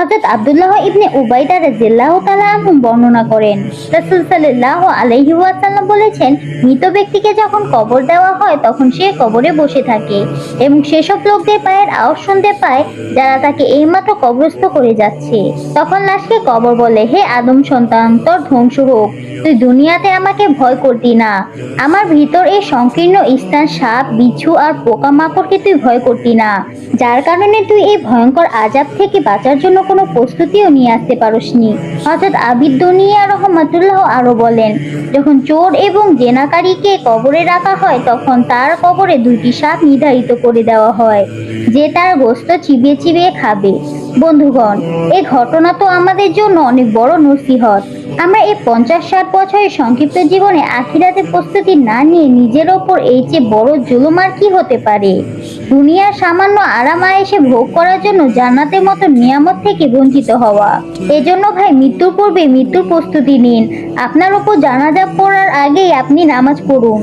হযরত আব্দুল্লাহ ইবনে উবাইদা রাদিয়াল্লাহু তাআলা আনহু বর্ণনা করেন, রাসূল সাল্লাল্লাহু আলাইহি ওয়াসাল্লাম বলেছেন, মৃত ব্যক্তিকে যখন কবর দেওয়া হয় তখন সে কবরে বসে থাকে এবং সেসব লোকদের পায়ের আওয়াজ শুনতে পায় যারা তাকে এইমাত্র কবরস্থ করে যাচ্ছে। তখন লাশকে কবর বলে, হে আদম সন্তান, তোর ধ্বংস হোক, তুই দুনিয়াতে আমাকে ভয় করতি না। আমার ভিতর এই সংকীর্ণ স্থান সাপ, বিচ্ছু আর পোকামাকড়কে তুই ভয় করতি না, যার কারণে তুই এই ভয়ঙ্কর আযাব থেকে বাঁচার জন্য কোনো প্রস্তুতিও নিয়ে আসতে পারোসনি। হযরত আবিদ দুনিয়া রহমাতুল্লাহ আরো বলেন, যখন চোর এবং জেনাকারীকে কবরে রাখা হয় তখন তার কবরে দুইটি সাপ নির্ধারিত করে দেওয়া হয় যে তার গোশত চিবিয়ে চিবিয়ে খাবে। বন্ধুগণ, এই ঘটনা তো আমাদের জন্য অনেক বড় নসিহত। আমরা এই 50-60 বছরের সংক্ষিপ্ত জীবনে আখিরাতের প্রস্তুতি না নিয়ে নিজের ওপর এই চেয়ে বড় জুলুম আর কি হতে পারে। দুনিয়ার সামান্য আরাম আয়েশে ভোগ করার জন্য জান্নাতের মতো নিয়ামত থেকে বঞ্চিত হওয়া। এজন্য ভাই, মৃত্যুর পূর্বে মৃত্যুর প্রস্তুতি নিন। আপনার উপর জানাজা পড়ার আগেই আপনি নামাজ পড়ুন।